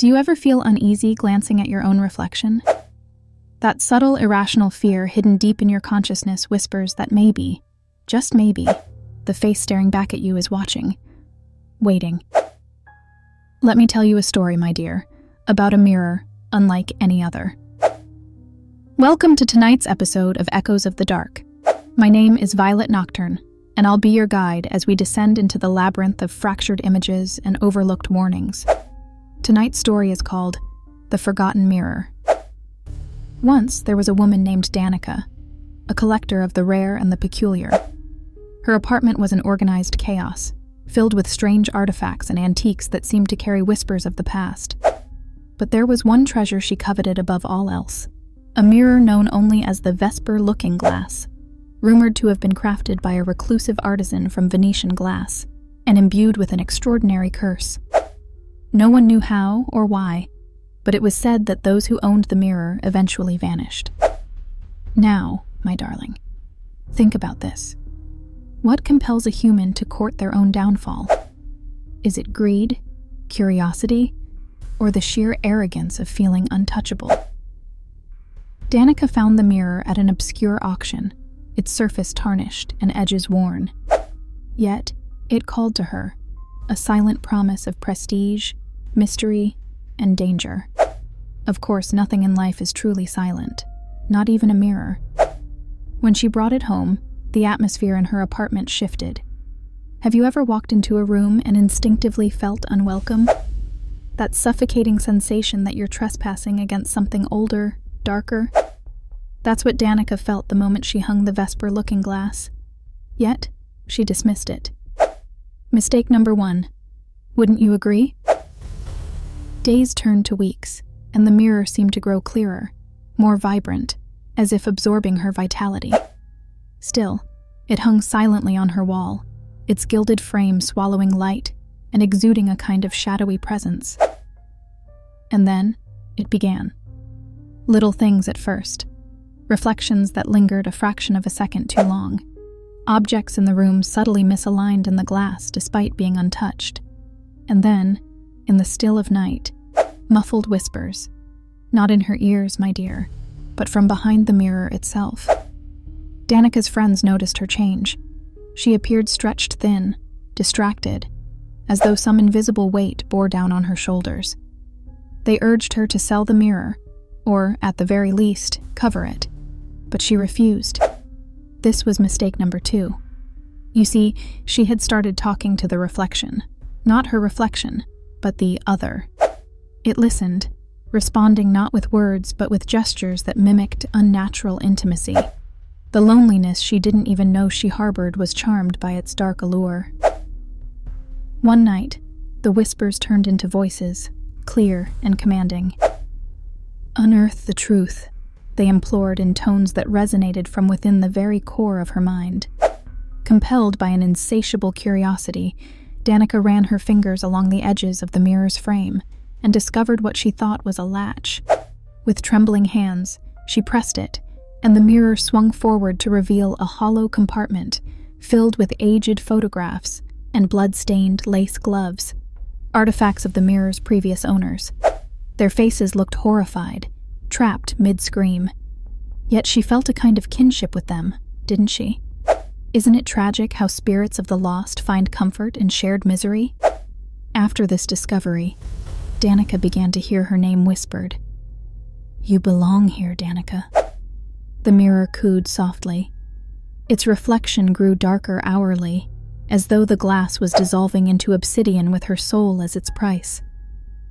Do you ever feel uneasy glancing at your own reflection? That subtle, irrational fear hidden deep in your consciousness whispers that maybe, just maybe, the face staring back at you is watching, waiting. Let me tell you a story, my dear, about a mirror unlike any other. Welcome to tonight's episode of Echoes of the Dark. My name is Violet Nocturne, and I'll be your guide as we descend into the labyrinth of fractured images and overlooked warnings. Tonight's story is called The Forgotten Mirror. Once, there was a woman named Danica, a collector of the rare and the peculiar. Her apartment was an organized chaos, filled with strange artifacts and antiques that seemed to carry whispers of the past. But there was one treasure she coveted above all else, a mirror known only as the Vesper Looking Glass, rumored to have been crafted by a reclusive artisan from Venetian glass, and imbued with an extraordinary curse. No one knew how or why, but it was said that those who owned the mirror eventually vanished. Now, my darling, think about this. What compels a human to court their own downfall? Is it greed, curiosity, or the sheer arrogance of feeling untouchable? Danica found the mirror at an obscure auction, its surface tarnished and edges worn. Yet, it called to her, a silent promise of prestige, mystery, and danger. Of course, nothing in life is truly silent, not even a mirror. When she brought it home, the atmosphere in her apartment shifted. Have you ever walked into a room and instinctively felt unwelcome? That suffocating sensation that you're trespassing against something older, darker? That's what Danica felt the moment she hung the Vesper Looking Glass. Yet, she dismissed it. Mistake number 1. Wouldn't you agree? Days turned to weeks, and the mirror seemed to grow clearer, more vibrant, as if absorbing her vitality. Still, it hung silently on her wall, its gilded frame swallowing light and exuding a kind of shadowy presence. And then, it began. Little things at first. Reflections that lingered a fraction of a second too long. Objects in the room subtly misaligned in the glass despite being untouched. And then, in the still of night, muffled whispers. Not in her ears, my dear, but from behind the mirror itself. Danica's friends noticed her change. She appeared stretched thin, distracted, as though some invisible weight bore down on her shoulders. They urged her to sell the mirror, or, at the very least, cover it. But she refused. This was mistake number 2. You see, she had started talking to the reflection. Not her reflection, but the other. It listened, responding not with words but with gestures that mimicked unnatural intimacy. The loneliness she didn't even know she harbored was charmed by its dark allure. One night, the whispers turned into voices, clear and commanding. Unearth the truth, they implored in tones that resonated from within the very core of her mind. Compelled by an insatiable curiosity, Danica ran her fingers along the edges of the mirror's frame and discovered what she thought was a latch. With trembling hands, she pressed it, and the mirror swung forward to reveal a hollow compartment filled with aged photographs and blood-stained lace gloves, artifacts of the mirror's previous owners. Their faces looked horrified, trapped mid-scream. Yet she felt a kind of kinship with them, didn't she? Isn't it tragic how spirits of the lost find comfort in shared misery? After this discovery, Danica began to hear her name whispered. You belong here, Danica. The mirror cooed softly. Its reflection grew darker hourly, as though the glass was dissolving into obsidian with her soul as its price.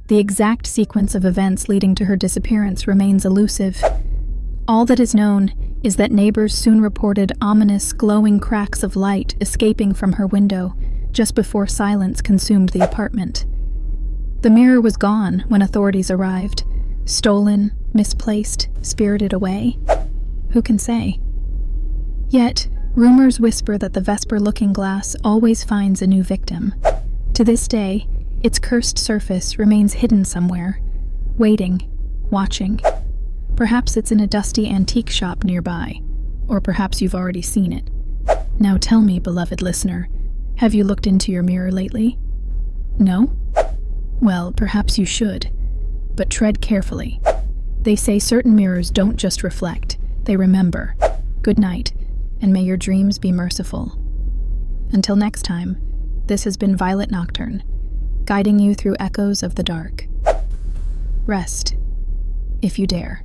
The exact sequence of events leading to her disappearance remains elusive. All that is known is that neighbors soon reported ominous, glowing cracks of light escaping from her window just before silence consumed the apartment. The mirror was gone when authorities arrived. Stolen, misplaced, spirited away? Who can say? Yet, rumors whisper that the Vesper Looking Glass always finds a new victim. To this day, its cursed surface remains hidden somewhere, waiting, watching. Perhaps it's in a dusty antique shop nearby, or perhaps you've already seen it. Now tell me, beloved listener, have you looked into your mirror lately? No? Well, perhaps you should. but tread carefully. They say certain mirrors don't just reflect, they remember. Good night, and may your dreams be merciful. Until next time, this has been Violet Nocturne, guiding you through echoes of the dark. Rest, if you dare.